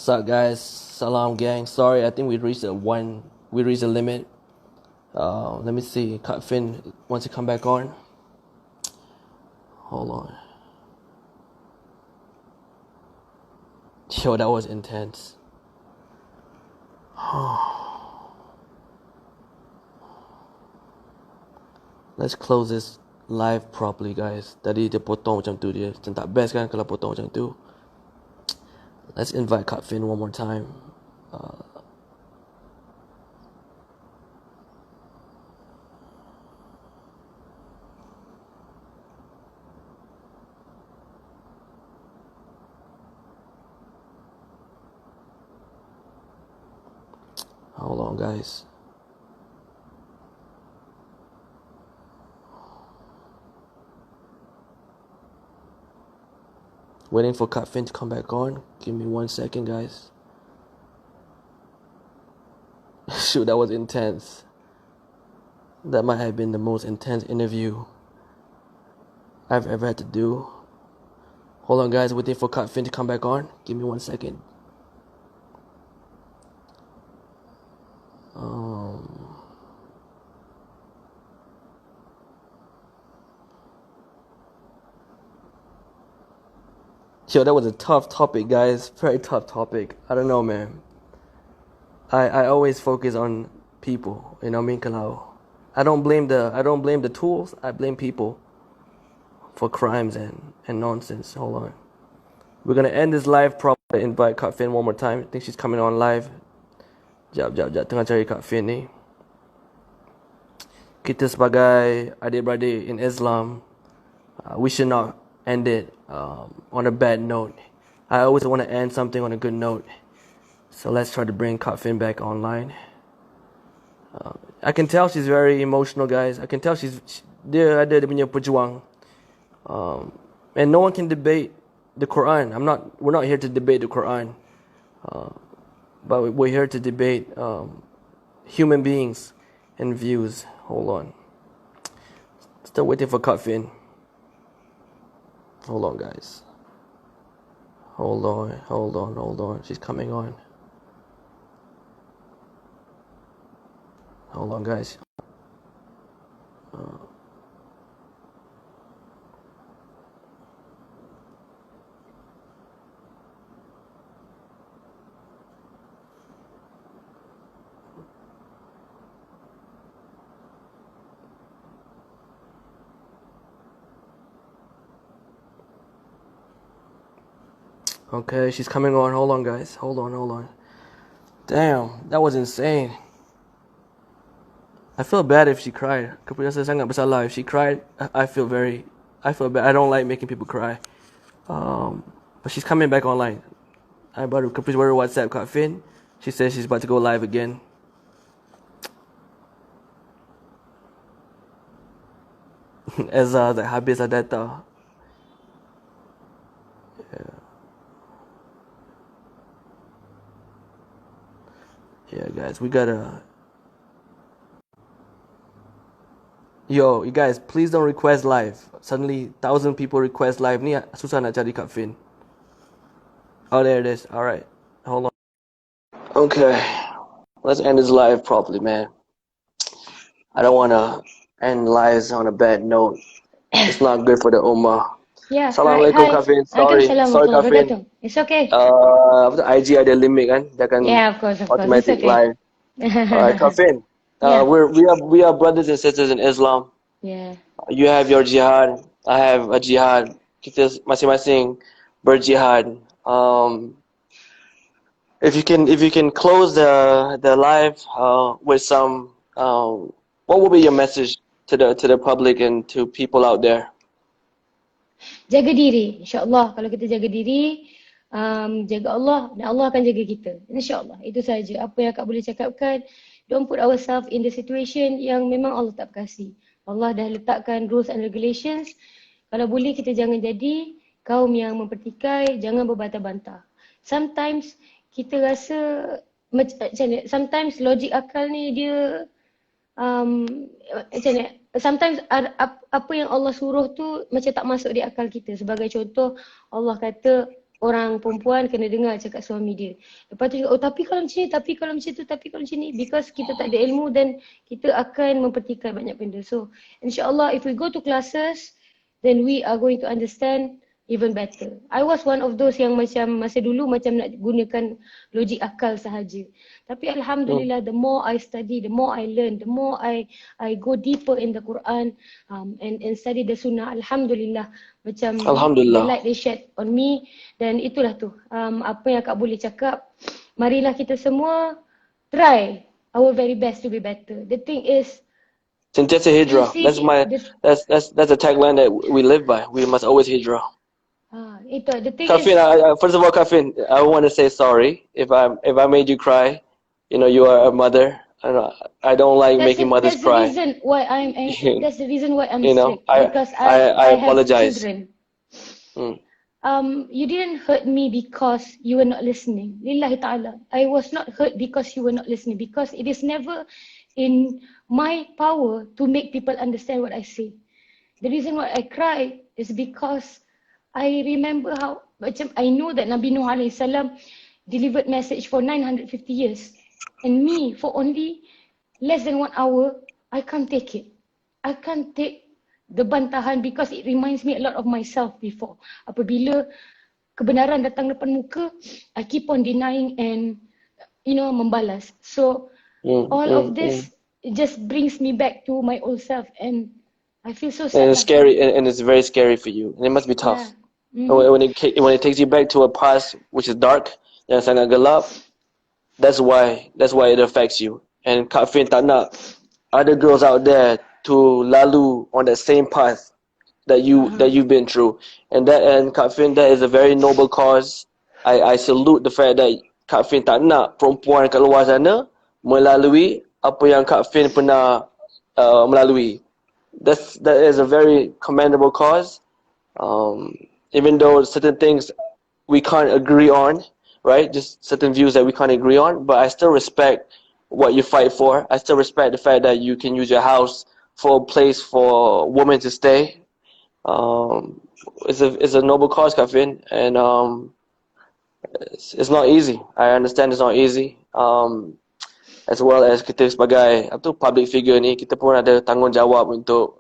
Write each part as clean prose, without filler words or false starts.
What's up, guys? Salam, gang. Sorry, I think we reached a limit. Let me see. Cut Finn wants to come back on. Hold on. Yo, that was intense. Let's close this live properly, guys. Tadi dia potong macam tu dia. Macam tak best kan kalau potong macam tu. Let's invite Cut Finn one more time. Hold on, guys. Waiting for Cut Finn to come back on. Give me 1 second, guys. Shoot, that was intense. That might have been the most intense interview I've ever had to do. Hold on, guys. Waiting for Cut Finn to come back on. Give me 1 second. Yo, that was a tough topic, guys. Very tough topic. I don't know, man. I always focus on people. You know what I mean? Kalau I don't blame the tools. I blame people for crimes and nonsense. Hold on. We're gonna end this live properly. Invite Cut Finn one more time. I think she's coming on live. Jap. Tengah cari Cut Finn ni. Kita sebagai adik-beradik in Islam, we should not end it on a bad note. I always want to end something on a good note. So let's try to bring Cut Finn back online. I can tell she's very emotional, guys. I can tell dia ada dia punya pejuang. And no one can debate the Quran. We're not here to debate the Quran. But we're here to debate human beings and views. Hold on. Still waiting for Cut Finn. Hold on, guys. Hold on. She's coming on. Hold on, guys. Okay, she's coming on. Hold on, guys. Hold on. Damn, that was insane. I feel bad if she cried. Caprice sangat bersalah. If she cried, I feel bad. I don't like making people cry. But she's coming back online. Caprice baru WhatsApp Cut Finn. She says she's about to go live again. Ezra dah habis lah data. Yeah, guys, we gotta... Yo, you guys, please don't request live. Suddenly, 1,000 people request live. Ni susah nak cari Cut Finn. Oh, there it is. All right, hold on. Okay, let's end this live properly, man. I don't want to end lives on a bad note. It's not good for the ummah. Yeah. Assalamualaikum, Cut Finn. Sorry, Cut Finn. It's okay. IG ada limit kan? Dia akan Yeah, of course. automatic It's okay. live. Alright, Cut Finn. Yeah. We are brothers and sisters in Islam. Yeah. You have your jihad. I have a jihad. Kita masing-masing berjihad. If you can close the live with some what will be your message to the public and to people out there? Jaga diri, insyaAllah. Kalau kita jaga diri, jaga Allah dan Allah akan jaga kita. InsyaAllah. Itu saja. Apa yang Kak boleh cakapkan, don't put ourselves in the situation yang memang Allah tak berkasi. Allah dah letakkan rules and regulations. Kalau boleh kita jangan jadi kaum yang mempertikai, jangan berbantah-bantah. Sometimes kita rasa macam ni, sometimes logik akal ni dia macam ni. Sometimes apa yang Allah suruh tu macam tak masuk di akal kita. Sebagai contoh, Allah kata orang perempuan kena dengar cakap suami dia. Lepas tu oh tapi kalau macam ni, tapi kalau macam tu, tapi kalau macam ni. Because kita tak ada ilmu dan kita akan mempertikaikan banyak benda. So insyaAllah if we go to classes, then we are going to understand even better. I was one of those yang macam masa dulu macam nak gunakan logik akal sahaja. Tapi Alhamdulillah, the more I study, the more I learn, the more I go deeper in the Quran and study the Sunnah. Alhamdulillah, macam the Alhamdulillah. light they shed on me. Dan itulah tu, apa yang Kak boleh cakap. Marilah kita semua try our very best to be better. The thing is, Sentiasa hijrah. see, That's a tagline that we live by. We must always hijrah. itu the thing Kafin, is, first of all, Kafin, I want to say sorry if I made you cry. You know, you are a mother. I don't like making mothers cry. That's the reason why that's the reason why I'm You know, strict, because I have apologize. children. Mm. You didn't hurt me because you were not listening. Lillahi ta'ala. I was not hurt because you were not listening, because it is never in my power to make people understand what I say. The reason why I cry is because I remember how, macam I know that Nabi Nuh alaihi salam delivered message for 950 years. And me, for only less than 1 hour, I can't take it. I can't take the bantahan because it reminds me a lot of myself before. Apabila kebenaran datang depan muka, I keep on denying and, you know, membalas. So, all of this just brings me back to my old self, and I feel so sad. And it's scary, and it's very scary for you. And it must be tough. Yeah. When it takes you back to a past which is dark, yang sangat gelap, that's why it affects you. And Kak Fin tak nak other girls out there to lalu on that same path that you've been through. And Kak Fin, that is a very noble cause. I salute the fact that Kak Fin tak nak perempuan kat luar sana melalui apa yang Kak Fin pernah melalui. That is a very commendable cause. Even though certain things we can't agree on, right? Just certain views that we can't agree on, but I still respect what you fight for. I still respect the fact that you can use your house for a place for women to stay. It's a noble cause, Kafin, and it's not easy. I understand it's not easy. As well as kita sebagai public figure ni, kita pun ada tanggungjawab untuk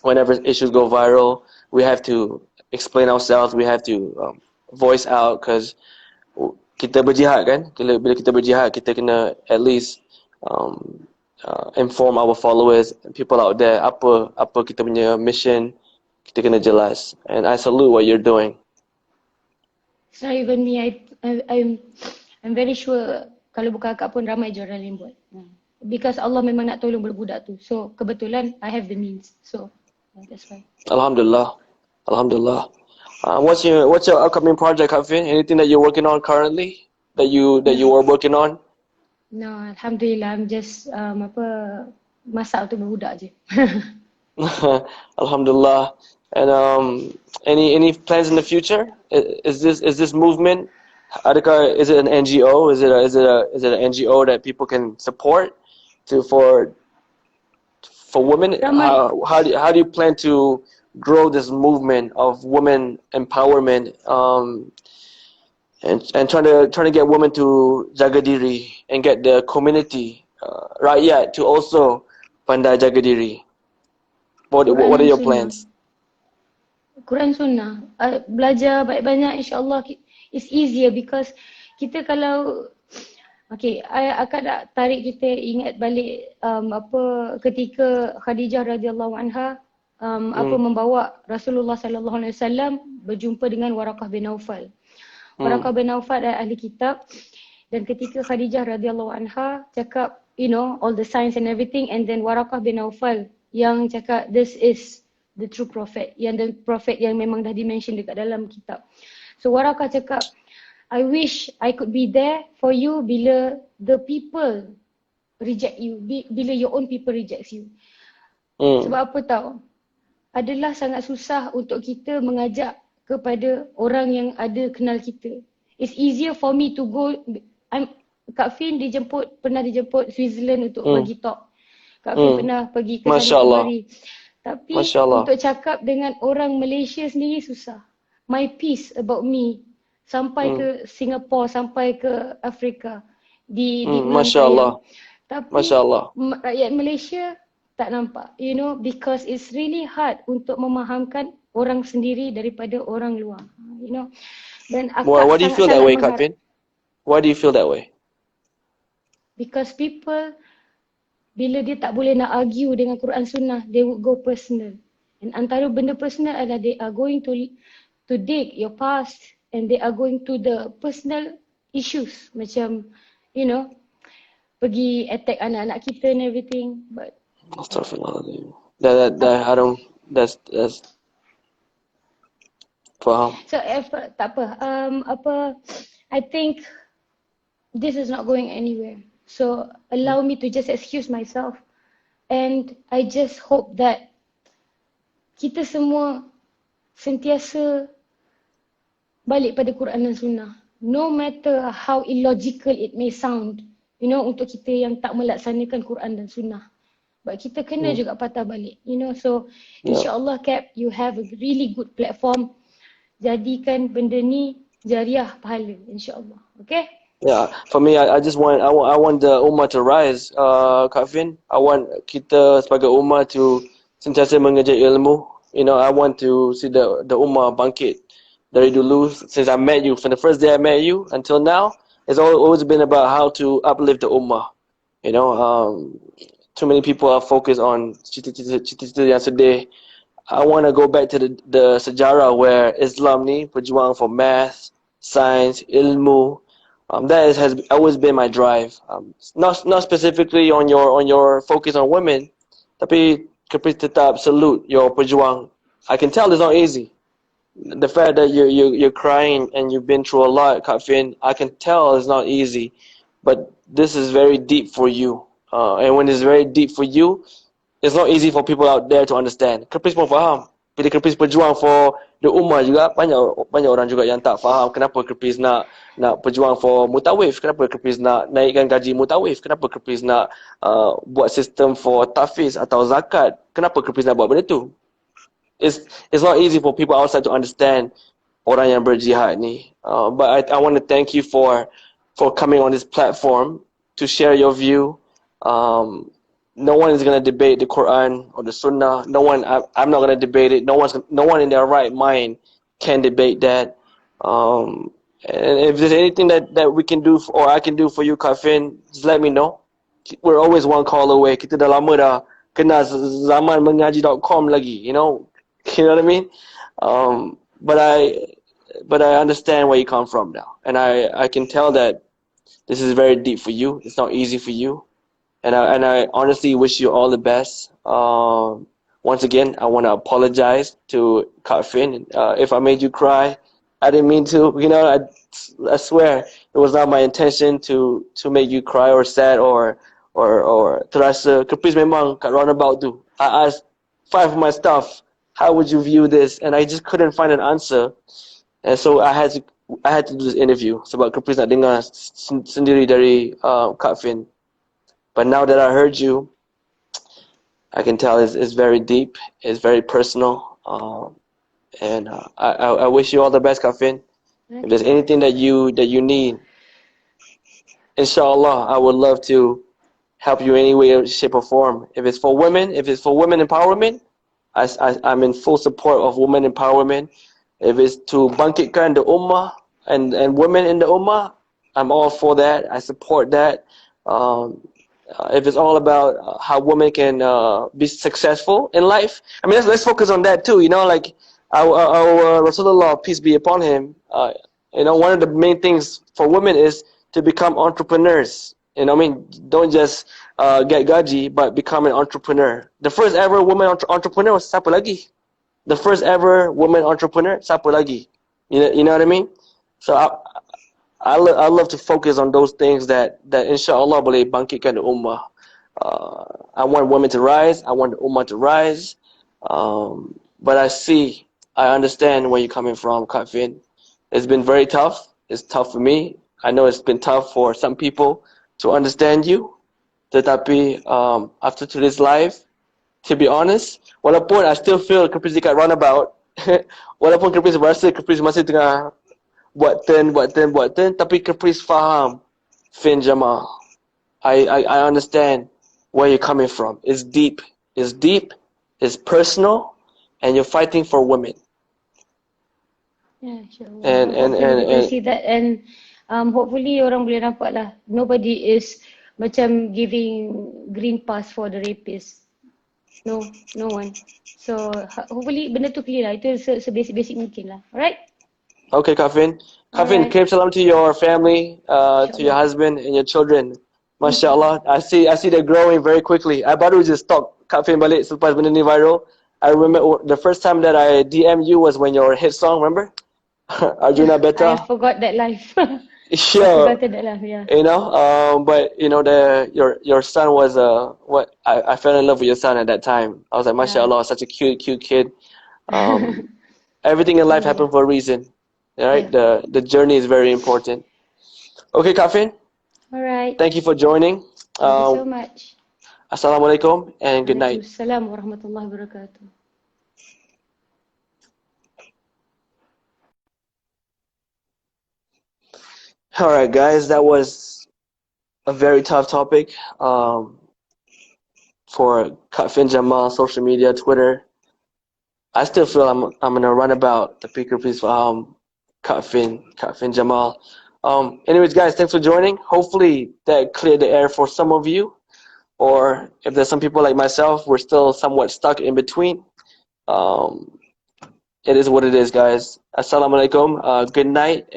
whenever issues go viral, we have to explain ourselves, we have to voice out, because kita berjihad kan. Bila kita berjihad, kita kena at least inform our followers and people out there apa kita punya mission, kita kena jelas. And I salute what you're doing. It's not even me. I'm very sure kalau bukan akak pun ramai je orang lain buat. Because Allah memang nak tolong budak tu. So kebetulan I have the means. So that's why. Alhamdulillah. Alhamdulillah. What's your upcoming project, Kafin? Anything that you're working on currently that you are working on? No, Alhamdulillah. I'm just masak untuk budak je. Alhamdulillah. And any plans in the future? Is this movement? Is it an NGO? Is it an NGO that people can support for women? How do you plan to grow this movement of women empowerment, and trying to get women to jaga diri and get the community rakyat to also pandai jaga diri? What are your plans? Quran Sunnah, belajar banyak-banyak, insyaAllah it's easier because kita kalau akak nak tarik kita ingat balik ketika Khadijah radhiyallahu anha membawa Rasulullah sallallahu alaihi wasallam berjumpa dengan Waraqah bin Naufal. Waraqah bin Naufal adalah ahli kitab, dan ketika Khadijah radhiyallahu anha cakap, you know, all the signs and everything, and then Waraqah bin Naufal yang cakap this is the true prophet, yang the prophet yang memang dah dimention dekat dalam kitab. So Waraqah cakap, I wish I could be there for you bila the people reject you, bila your own people rejects you. Sebab apa tahu? Adalah sangat susah untuk kita mengajak kepada orang yang ada kenal kita. It's easier for me to go. Kak Fin pernah dijemput Switzerland untuk bagi talk. Kak Fin pernah pergi ke sana 2 hari. Tapi untuk cakap dengan orang Malaysia sendiri susah. my piece about me sampai ke Singapore, sampai ke Afrika di ulang Masya Allah. tayang. Tapi Masya Allah. rakyat Malaysia tak nampak, you know, because it's really hard untuk memahamkan orang sendiri daripada orang luar, you know. Dan akak Why do you feel that sangat-sangat way, mengharap, Kak Fin? Why do you feel that way? because people bila dia tak boleh nak argue dengan Quran Sunnah, they would go personal. And antara benda personal adalah they are going to dig your past, and they are going to the personal issues, macam, you know, pergi attack anak-anak kita and everything. But Astaghfirullahaladzim. I don't, that's, faham. so tak apa, I think this is not going anywhere. So allow me to just excuse myself, and I just hope that kita semua sentiasa balik pada Quran dan Sunnah. No matter how illogical it may sound, you know, untuk kita yang tak melaksanakan Quran dan Sunnah. But kita kena juga patah balik, you know. So insyaAllah Cap, you have a really good platform. Jadikan benda ni jariah pahala, insyaAllah. Okay? Yeah, for me, I just want I want the ummah to rise, Kak Fin. I want kita sebagai ummah to sentiasa mengejar ilmu. You know, I want to see the ummah bangkit dari dulu. Since I met you, from the first day I met you until now, it's always been about how to uplift the ummah. You know, too many people are focused on cita-cita yang sedih. I want to go back to the sejarah where Islam ni berjuang for math, science, ilmu. That has always been my drive. Not specifically on your focus on women, tapi Caprice tetap salute your perjuang. I can tell it's not easy. The fact that you're crying and you've been through a lot, Kak Fin, I can tell it's not easy. But this is very deep for you. And when it's very deep for you, it's not easy for people out there to understand. Caprice pun faham. Bila Caprice berjuang for the ummah juga, banyak orang juga yang tak faham kenapa Caprice nak berjuang for mutawif, kenapa Caprice nak naikkan gaji mutawif, kenapa Caprice nak buat sistem for tafiz atau zakat, kenapa Caprice nak buat benda tu. It's not easy for people outside to understand orang yang berjihad ni. But I want to thank you for coming on this platform to share your view. No one is going to debate the Quran or the Sunnah. No one, I'm not going to debate it. No one in their right mind can debate that. And if there's anything that we can do or I can do for you, Kafin, just let me know. We're always one call away. Kita dah lama dah kenal zaman mengaji.com lagi, you know? You know what I mean? But I understand where you come from now. And I can tell that this is very deep for you. It's not easy for you. And I honestly wish you all the best. Once again, I want to apologize to Kak Fin. If I made you cry, I didn't mean to. You know, I swear it was not my intention to make you cry or sad or terasa. Caprice memang kat roundabout tu. I asked 5 of my stuff, how would you view this? And I just couldn't find an answer. And so I had to do this interview sebab Caprice nak dengar sendiri dari Kak Fin. But now that I heard you, I can tell it's very deep, it's very personal, and I wish you all the best, Kafin. If there's anything that you need, inshallah, I would love to help you any way, shape, or form. If it's for women empowerment, I'm in full support of women empowerment. If it's to bangkitkan the ummah and women in the ummah, I'm all for that. I support that. If it's all about how women can be successful in life, I mean, let's focus on that too. You know, like our Rasulullah, peace be upon him. You know, one of the main things for women is to become entrepreneurs. You know, I mean, don't just get gaji, but become an entrepreneur. The first ever woman entrepreneur was siapa lagi? The first ever woman entrepreneur, siapa lagi? You know what I mean? So I love to focus on those things that inshallah boleh bangkitkan the ummah. I want women to rise. I want the ummah to rise. But I understand where you're coming from, Kafin. It's been very tough. It's tough for me. I know it's been tough for some people to understand you. Tetapi after today's live, to be honest, walaupun I still feel Caprice dekat roundabout, Walaupun Caprice berasa Caprice masih tengah buat turn, tapi Caprice faham Fin Jamal. I understand where you're coming from. It's deep, it's personal, and you're fighting for women. Yeah, insyaAllah. And Hopefully people see that, and hopefully orang boleh nampak lah. Nobody is macam giving green pass for the rapist. No one. So hopefully benda tu clear lah. Itu sebasic mungkin lah. Alright? Okay, Kafin. Kafin, Alright. kirim salam to your family, to your husband and your children. MashaAllah. I see they're growing very quickly. I baru just stalk Kafin balik selepas benda ni viral. I remember the first time that I DM you was when your hit song, remember? Arjuna Beta. I forgot that life. Sure. I forgot that life, yeah. You know, but you know, your son was what I fell in love with your son at that time. I was like, MashaAllah, such a cute kid. Everything in life happened for a reason. Right? Yeah. The journey is very important. Okay, Kafin. Alright. Thank you for joining. Thank you so much. Assalamualaikum and good night. Waalaikumsalam warahmatullahi wabarakatuh. All right, guys, that was a very tough topic for Kafin Jamal, social media, Twitter. I still feel I'm gonna run about the Peaker piece for Kafin Jamal. Anyways, guys, thanks for joining. Hopefully that cleared the air for some of you, or if there's some people like myself, we're still somewhat stuck in between. It is what it is, guys. Assalamualaikum. Good night.